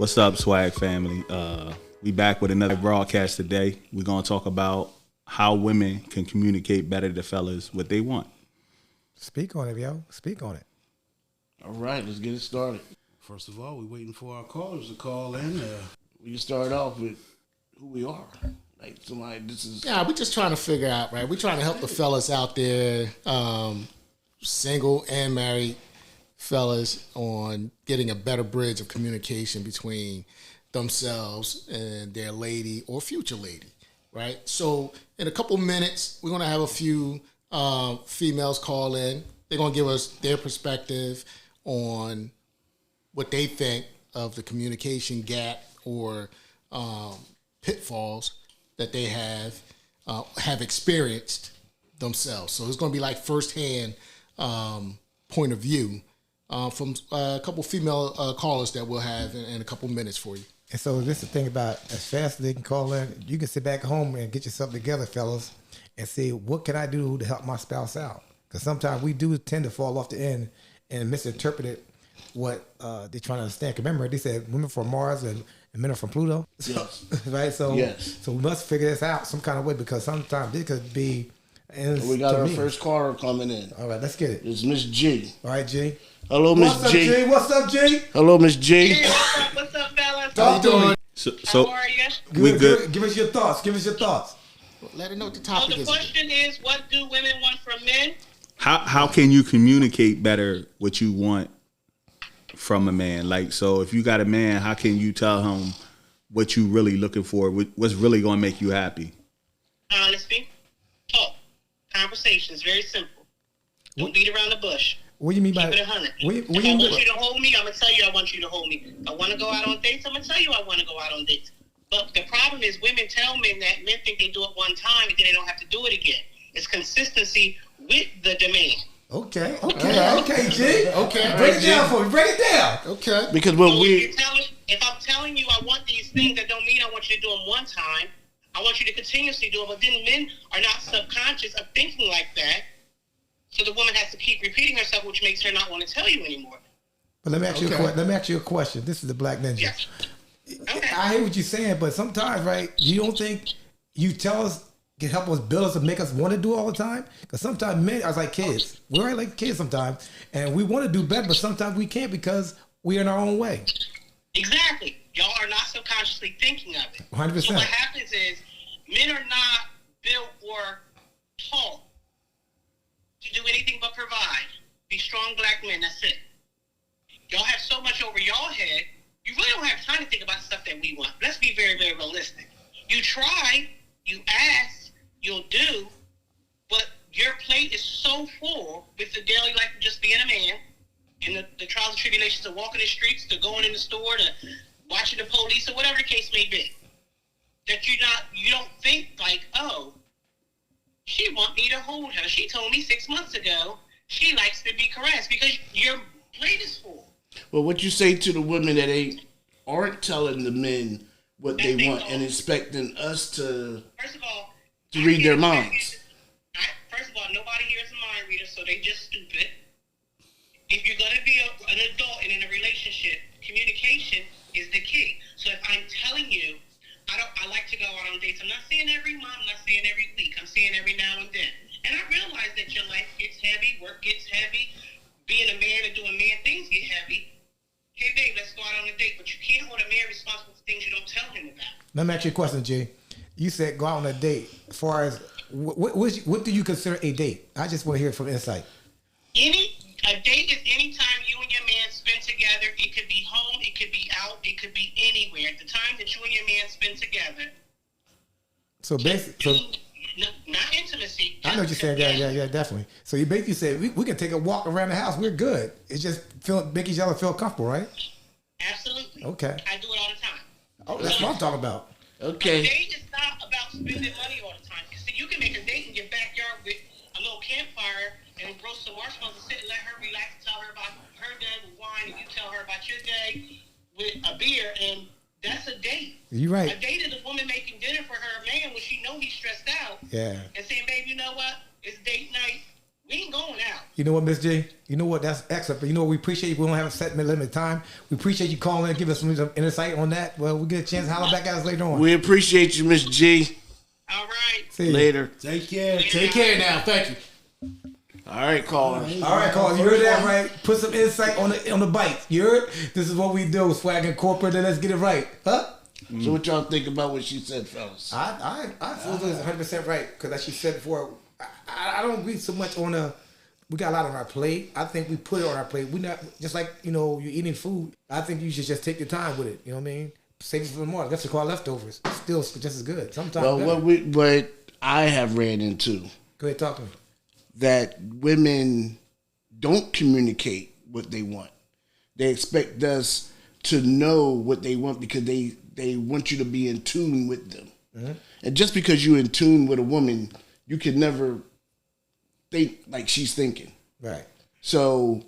What's up, Swag family? We back with another broadcast today. We're gonna talk about how women can communicate better to fellas what they want. Speak on it, yo. Speak on it. All right, let's get it started. First of all, we're waiting for our callers to call in. We can start off with who we are. Like somebody, this is. Yeah, we're just trying to figure out, right? We're trying to help the fellas out there, single and married fellas, on getting a better bridge of communication between themselves and their lady or future lady, right? So in a couple minutes, we're going to have a few females call in. They're going to give us their perspective on what they think of the communication gap or pitfalls that they have experienced themselves. So it's going to be like firsthand point of view from a couple female callers that we'll have in a couple minutes for you. And so this is the thing about as fast as they can call in, you can sit back home and get yourself together, fellas, and see what can I do to help my spouse out? Because sometimes we do tend to fall off the end and misinterpret what they're trying to understand. Remember, they said women from Mars and men are from Pluto, Yes. right? So, yes. So we must figure this out some kind of way because sometimes this could be. We got our first caller coming in. All right, let's get it. It's Miss G. All right, G. Hello, Miss G. What's up, G? Hello, Miss G. Hey, what's up, fellas? How you doing? So How are you? we good. Give us your thoughts. Give us your thoughts. Let her know what the So topic the is. question is, what do women want from men? How can you communicate better what you want from a man? Like, so if you got a man, how can you tell him what you really looking for? What's really gonna make you happy? Honesty, talk, conversations, very simple. Don't beat around the bush. What do you mean by Keep it 100. What If do I you want mean? you to hold me, I'm gonna tell you I want you to hold me. I want to go out on dates, I'm gonna tell you I want to go out on dates. But the problem is women tell men that men think they do it one time and then they don't have to do it again. It's consistency with the demand. Okay, G. Okay. Break it down for me. Break it down. Okay. Because what So we if I'm telling you I want these things, that don't mean I want you to do them one time. I want you to continuously do them. But then men are not subconscious of thinking like that. So the woman has to keep repeating herself, which makes her not want to tell you anymore. But let me ask you a question. This is the Black Ninja. Yeah. Okay. I hear what you're saying, but sometimes, right? You don't think you tell us can help us build us and make us want to do it all the time? Because sometimes men are like kids. We're like kids sometimes, and we want to do better, but sometimes we can't because we're in our own way. Exactly. Y'all are not subconsciously thinking of it. 100%. So what happens is men are not built or taught to do anything but provide. Be strong Black men. That's it. Y'all have so much over y'all head. You really don't have time to think about the stuff that we want. Let's be very, very realistic. You try, you ask, you'll do, but your plate is so full with the daily life of just being a man and the trials and tribulations of walking the streets to going in the store to watching the police or whatever the case may be, that you don't think like, oh, she want me to hold her. She told me 6 months ago she likes to be caressed, because your plate is full. well, what you say to the women that aren't telling the men what they want and expecting us to First of all, read their minds. First of all, nobody here is a mind reader, so they just stupid. If you're going to be an adult and in a relationship, communication is the key. So if I'm telling you, I like to go out on dates, I'm not saying every month, I'm not saying every week, I'm saying every now and then. And I realize that your life gets heavy, work gets heavy, being a man and doing man things get heavy. Hey, babe, let's go out on a date. But you can't hold a man responsible for things you don't tell him about. Let me ask you a question, G. You said go out on a date. As far as what do you consider a date? I just want to hear from insight. A date is any time you and your man spend together. It could be home, it could be out, it could be anywhere. The time that you and your man spend together. So basically, Not intimacy. I know what you're saying. Yeah, definitely. So you basically said we can take a walk around the house. We're good. It's just make each other feel comfortable, right? Absolutely. Okay. I do it all the time. Oh, that's what I'm talking about. Okay. A date is not about spending money all the time. See, you can make a date in your backyard with a little campfire and roast some marshmallows and sit and let her relax and tell her about her day with wine, and you tell her about your day with a beer, and that's a date. You're right. A date is a woman making dinner for her man when she know he's stressed out. Yeah. And saying, babe, you know what? It's date night. We ain't going out. You know what, Miss G? You know what? That's excellent. But you know what? We appreciate you. We don't have a set limit time. We appreciate you calling and giving us some insight on that. Well, we get a chance to holler back at us later on. We appreciate you, Miss G. All right. See you Later. Take care. Take care now. Thank you. All right, caller. All right, caller. You heard that right? Put some insight on the bite. You heard? This is what we do. Swagga Corporate. Let's get it right. Huh? So what y'all think about what she said, fellas? I feel it's 100% right because, as she said before, I don't agree so much on the. We got a lot on our plate. I think we put it on our plate. We not just like you're eating food. I think you should just take your time with it. You know what I mean? Save it for tomorrow. That's what we call leftovers. Still just as good. Sometimes. Well, what I have ran into. Go ahead, talk to me. That women don't communicate what they want. They expect us to know what they want because they want you to be in tune with them. Mm-hmm. And just because you're in tune with a woman, you can never think like she's thinking. Right. So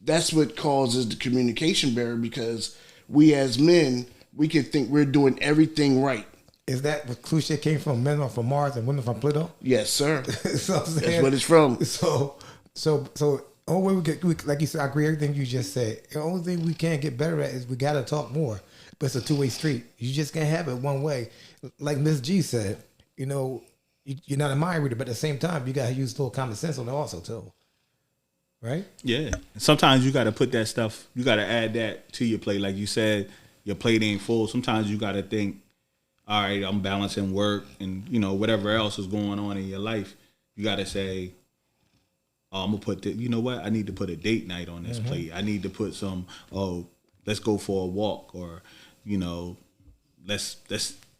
that's what causes the communication barrier because we as men, we can think we're doing everything right. Is that what cliche came from? Men are from Mars and women from Pluto? Yes, sir. So that's what it's from. So only way we get, like you said, I agree with everything you just said. The only thing we can get better at is we got to talk more. But it's a two-way street. You just can't have it one way. Like Miss G said, you're not a mind reader, but at the same time, you got to use a little common sense on it also, too. Right? Yeah. Sometimes you got to put that stuff, you got to add that to your plate. Like you said, your plate ain't full. Sometimes you got to think, all right, I'm balancing work and, whatever else is going on in your life. You got to say, I'm going to put you know what? I need to put a date night on this plate. I need to put some, let's go for a walk or, let's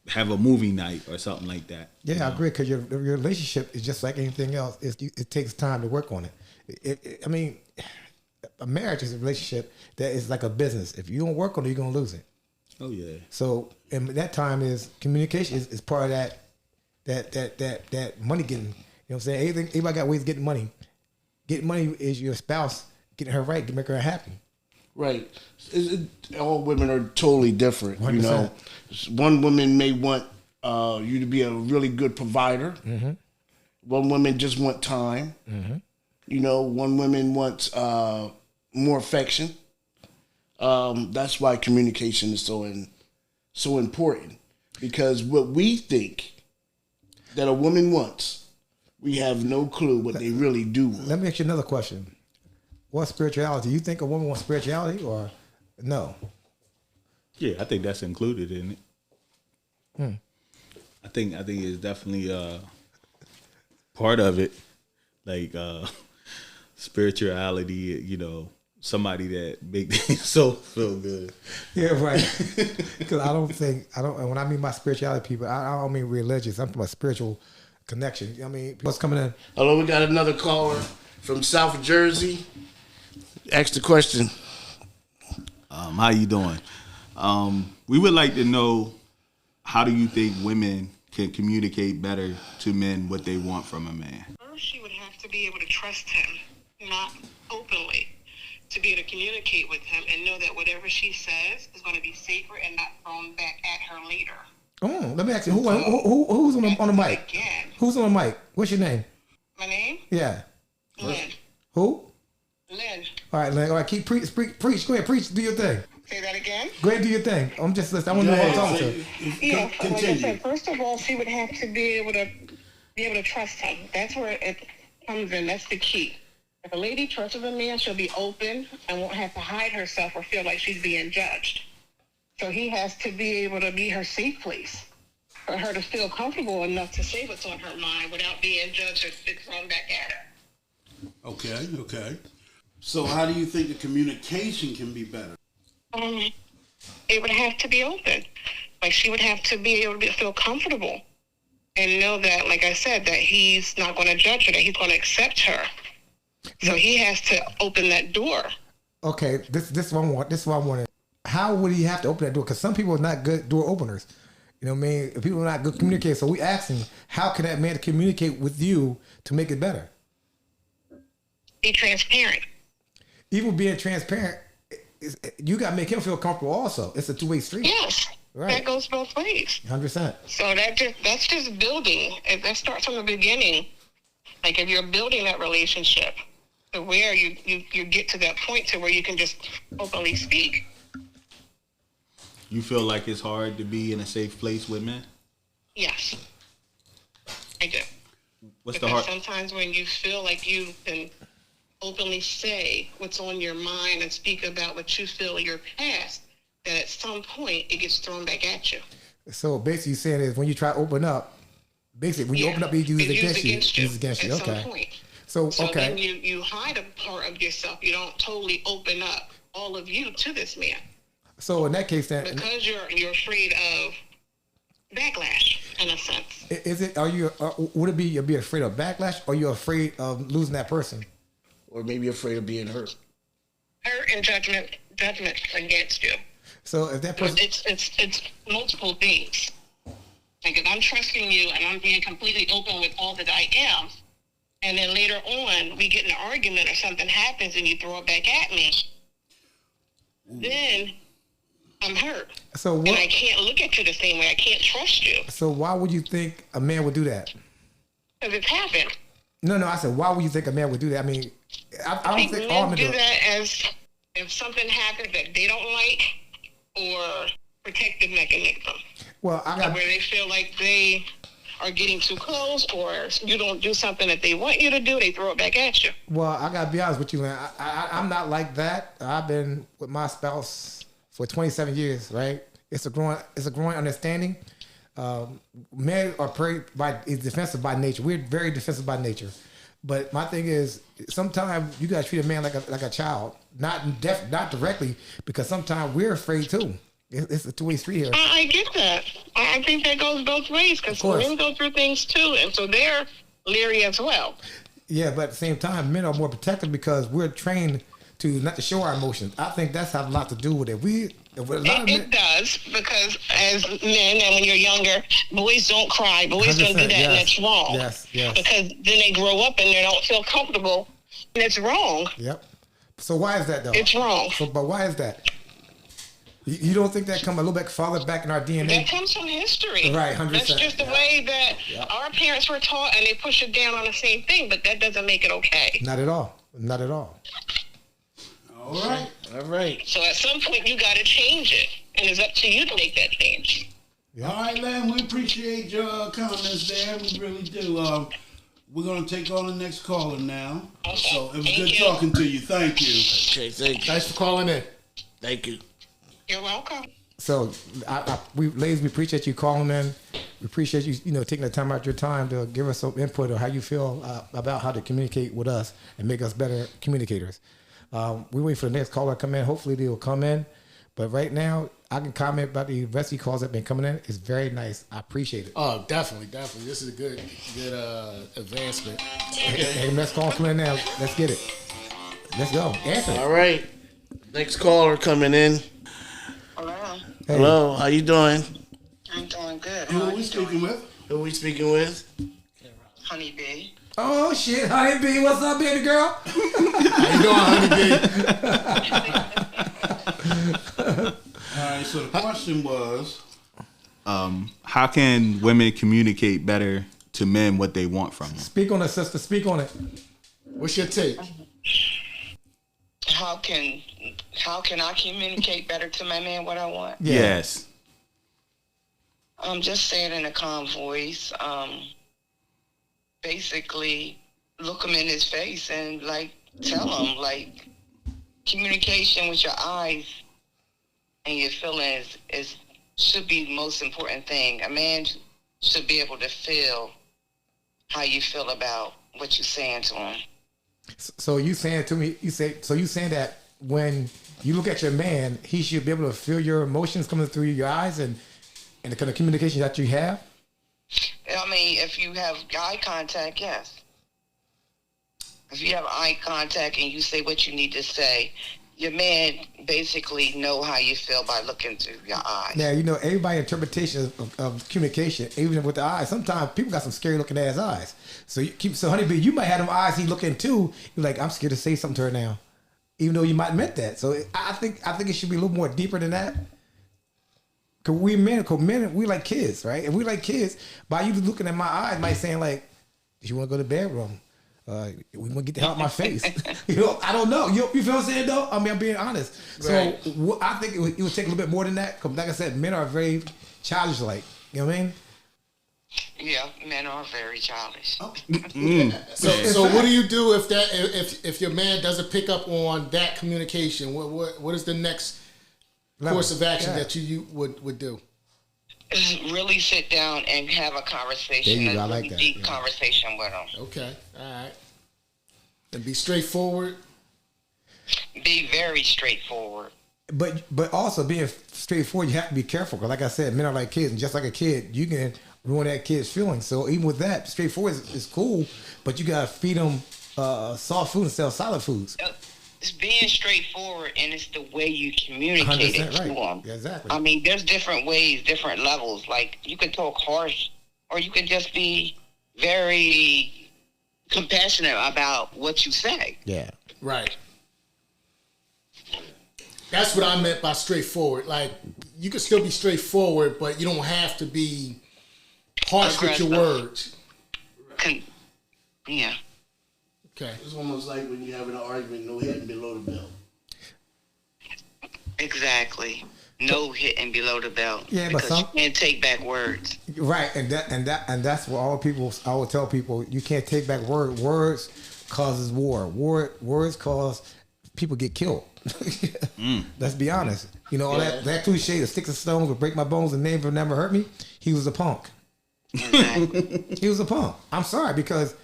have a movie night or something like that. Yeah, I agree because your relationship is just like anything else. It takes time to work on it. I mean, a marriage is a relationship that is like a business. If you don't work on it, you're going to lose it. Oh, yeah. So, and that time is communication is part of that money getting. You know what I'm saying? Everybody got ways of getting money. Getting money is your spouse getting her right to make her happy. Right. All women are totally different. 100%. One woman may want you to be a really good provider. Mm-hmm. One woman just want time. Mm-hmm. One woman wants more affection. That's why communication is so important because what we think that a woman wants, we have no clue what they really do want. Let me ask you another question. What spirituality? You think a woman wants spirituality or no? Yeah, I think that's included in it. I think it's definitely part of it, like spirituality. Somebody that make things so feel good. Yeah, right. Because I don't. When I mean by spirituality, people, I don't mean religious. I'm talking about spiritual connection. I mean, what's coming in? Hello, we got another caller from South Jersey. Ask the question. How you doing? We would like to know, how do you think women can communicate better to men what they want from a man? First, she would have to be able to trust him, not openly, to be able to communicate with him and know that whatever she says is going to be safer and not thrown back at her later. Oh, let me ask you, who's on the mic? Again. Who's on the mic? What's your name? My name? Yeah. Lynn. Who? Lynn. All right, Lynn. All right, keep preach. Go ahead, preach. Do your thing. Say that again? Go ahead, do your thing. I'm just listening. I want to know who I'm talking to. Yeah, like I said, first of all, she would have to be able to trust him. That's where it comes in. That's the key. If a lady trusts a man, she'll be open and won't have to hide herself or feel like she's being judged. So he has to be able to be her safe place for her to feel comfortable enough to say what's on her mind without being judged or thrown back at her. Okay. So how do you think the communication can be better? It would have to be open. Like, she would have to be able to feel comfortable and know that, like I said, that he's not going to judge her, that he's going to accept her. So he has to open that door. Okay, this is what I want. This is what I wanted. How would he have to open that door? Because some people are not good door openers. You know what I mean? People are not good communicators. So we asking, how can that man communicate with you to make it better? Be transparent. Even being transparent, you got to make him feel comfortable also. It's a two-way street. Yes. Right. That goes both ways. 100%. So that's just building. That starts from the beginning. Like, if you're building that relationship, to where you get to that point to where you can just openly speak. You feel like it's hard to be in a safe place with men? Yes, I do. What's Because the hard? sometimes when you feel like you can openly say what's on your mind and speak about what you feel in your past, that at some point it gets thrown back at you. So basically, you're saying is when you try to open up, basically when you open up, you use it against you. Use it against you. At Okay. some point. So So then okay. you hide a part of yourself. You don't totally open up all of you to this man So in that case, then because you're afraid of backlash in a sense. is it? Are you? Would it be you're be afraid of backlash, or you're afraid of losing that person? Or maybe afraid of being hurt. Hurt and judgment against you. So if that person, It's multiple things. Like if I'm trusting you and I'm being completely open with all that I am, and then later on we get in an argument or something happens and you throw it back at me, then I'm hurt. so And I what? can't look at you the same way. I can't trust you So why would you think a man would do that? because it's happened. No, I said why would you think a man would do that? I mean, I don't think think all men men do do it. that as if something happens that they don't like or protective mechanism. Well, I got Where they feel like they are getting too close or you don't do something that they want you to do, they throw it back at you. Well, I gotta be honest with you, man. I'm not like that. I've been with my spouse for 27 years, right? It's a growing understanding. Men are is defensive by nature. We're very defensive by nature. But my thing is, sometimes you gotta treat a man like a child, not directly, because sometimes we're afraid too. It's a two-way street here. I get that. I think that goes both ways because Of course. men go through things too, and so they're leery as well. Yeah, but at the same time, men are more protective because we're trained to not to show our emotions. I think that's have a lot to do with it. If a lot of men, It does because as men, and when you're younger, boys don't cry. Boys don't do 100%, that, and yes. it's wrong. Yes. Because then they grow up and they don't feel comfortable, and it's wrong. Yep. So why is that though? It's wrong. But why is that? You don't think that come a little bit farther back in our That DNA? comes from history. Right, 100%. That's just the way that our parents were taught, and they push it down on the same thing. But that doesn't make it okay. Not at all. Not at all. All right. All right. So at some point, you got to change it, and it's up to you to make that change. Yeah. All right, Len, we appreciate your comments there. We really do. We're going to take on the next caller now. Okay. So it was Thank good you. talking to you. Thank you. Okay, thank you. Thanks for calling in. Thank you. You're welcome. So, ladies, we appreciate you calling in. We appreciate you, taking the time out your time to give us some input on how you feel about how to communicate with us and make us better communicators. We wait for the next caller to come in. Hopefully, they will come in. But right now, I can comment about the rest of the calls that have been coming in. It's very nice. I appreciate it. Oh, definitely. This is a good advancement. Hey, next call coming in now. Let's get it. Let's go. Answer. All right. Next caller coming in. Hello. Hey. Hello, how you doing? I'm doing good. Who are we speaking with? Who we speaking with? Honeybee. Oh shit, Honeybee, what's up, baby girl? How you doing, Honeybee? All right, so the question was, How can women communicate better to men what they want from them? Speak on it, sister. Speak on it. What's your take? How can I communicate better to my man what I want? Yeah. Yes. Just say it in a calm voice. Basically, look him in his face and tell him communication with your eyes and your feelings should be the most important thing. A man should be able to feel how you feel about what you're saying to him. So you saying to me, you saying that when you look at your man, he should be able to feel your emotions coming through your eyes and the kind of communication that you have? I mean, if you have eye contact, yes. If you have eye contact and you say what you need to say, your man basically know how you feel by looking through your eyes. Now, everybody's interpretation of communication, even with the eyes, sometimes people got some scary looking ass eyes. So Honeybee, you might have them eyes he looking too. You're like, I'm scared to say something to her now, even though you might meant that. So I think it should be a little more deeper than that. Cause men, we like kids, right? If we like kids, by you looking at my eyes, might saying like, "Do you want to go to the bedroom?" we want to get the hell out of my face. I don't know. You feel what I'm saying, though? I mean, I'm being honest. Right. So I think it would take a little bit more than that. Because like I said, men are very childish-like. You know what I mean? Yeah, men are very childish. So what do you do if your man doesn't pick up on that communication? What is the next course of action that you would do? Really sit down and have a conversation, I like that. deep conversation with them. Okay, all right. And be straightforward. Be very straightforward. But also being straightforward, you have to be careful. Because like I said, men are like kids. And just like a kid, you can ruin that kid's feelings. So even with that, straightforward is cool. But you got to feed them soft food instead of solid foods. It's being straightforward, and it's the way you communicate it to them. Yeah, exactly. I mean, there's different ways, different levels. Like, you can talk harsh, or you can just be very compassionate about what you say. Yeah. Right. That's what I meant by straightforward. Like, you can still be straightforward, but you don't have to be harsh with your words. Yeah. Okay. It's almost like when you're having an argument, no hitting below the belt. Exactly. No hitting below the belt. Yeah, but because you can't take back words. Right, and that's what all people. I would tell people, you can't take back words. Words causes war. Words cause people get killed. Let's be honest. You know, that cliche, the sticks and stones will break my bones and never hurt me. He was a punk. Exactly. He was a punk. I'm sorry, because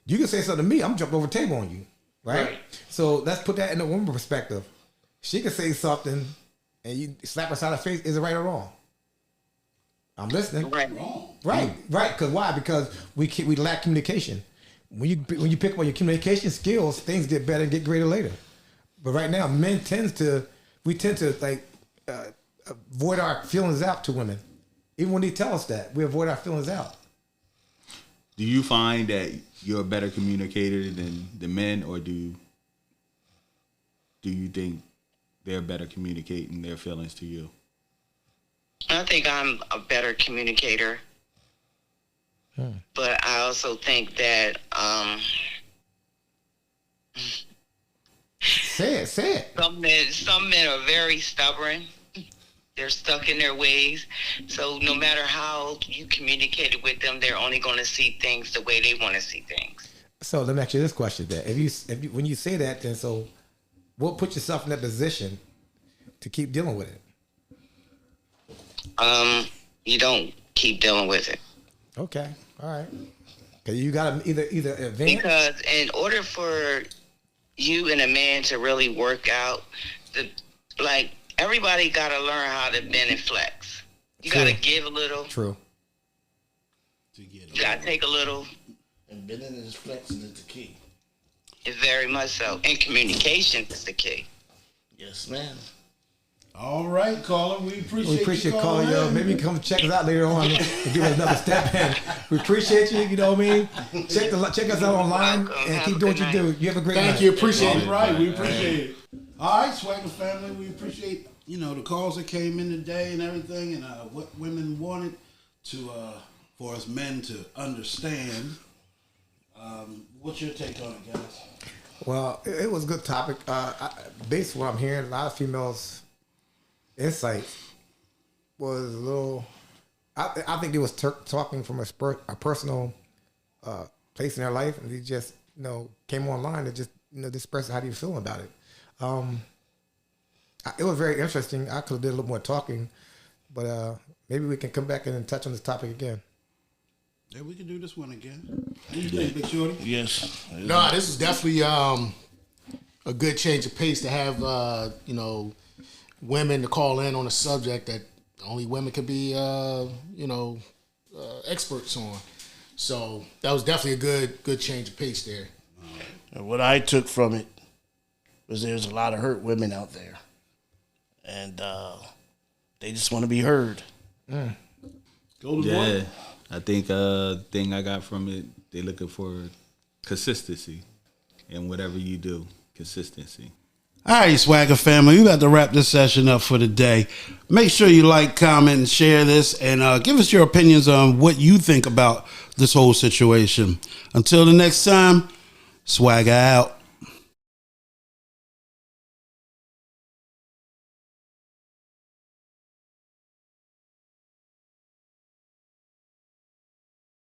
you can say something to me, I'm jumping over the table on you. Right? So let's put that in a woman's perspective. She can say something and you slap her side of the face. Is it right or wrong? I'm listening. Right. Right. Because why? Because we lack communication. When you pick up on your communication skills, things get better and get greater later. But right now, men tend to like avoid our feelings out to women. Even when they tell us that, we avoid our feelings out. Do you find that you're a better communicator than the men, or do you think they're better communicating their feelings to you? I think I'm a better communicator. But I also think that Say it. some men are very stubborn. They're stuck in their ways. So no matter how you communicate with them, they're only going to see things the way they want to see things. So let me ask you this question then. If you when you say that, then so what put yourself in that position to keep dealing with it? You don't keep dealing with it. Okay. All right. Because you got to either advance. Because in order for you and a man to really work out, everybody got to learn how to bend and flex. You got to give a little. True. You got to take a little. And bending and flexing is the key. It's very much so. And communication is the key. Yes, ma'am. All right, caller. We appreciate you calling, yo. Maybe you can come check us out later on and give us another step in. We appreciate you. You know what I mean? Check us out online and keep doing what you do. You have a great night. Thank you. Appreciate it. All right, we appreciate it. All right, Swagga family, we appreciate the calls that came in today and everything, and what women wanted to for us men to understand. What's your take on it, guys? Well, it was a good topic. Based on what I'm hearing, a lot of females' insight was a little. I think they was talking from a personal place in their life, and they just came online and just express how do you feel about it. It was very interesting. I could have did a little more talking, but maybe we can come back and touch on this topic again. Yeah, we can do this one again. What do you think, Big Shorty? Yes. No, this is definitely a good change of pace to have women to call in on a subject that only women could be experts on. So that was definitely a good change of pace there. And what I took from it was there's a lot of hurt women out there, and they just want to be heard. Golden Yeah, boy. I think the thing I got from it, they looking for consistency in whatever you do. Consistency. All right, Swagga family, we about to wrap this session up for the day. Make sure you like, comment, and share this, and give us your opinions on what you think about this whole situation. Until the next time, Swagga out.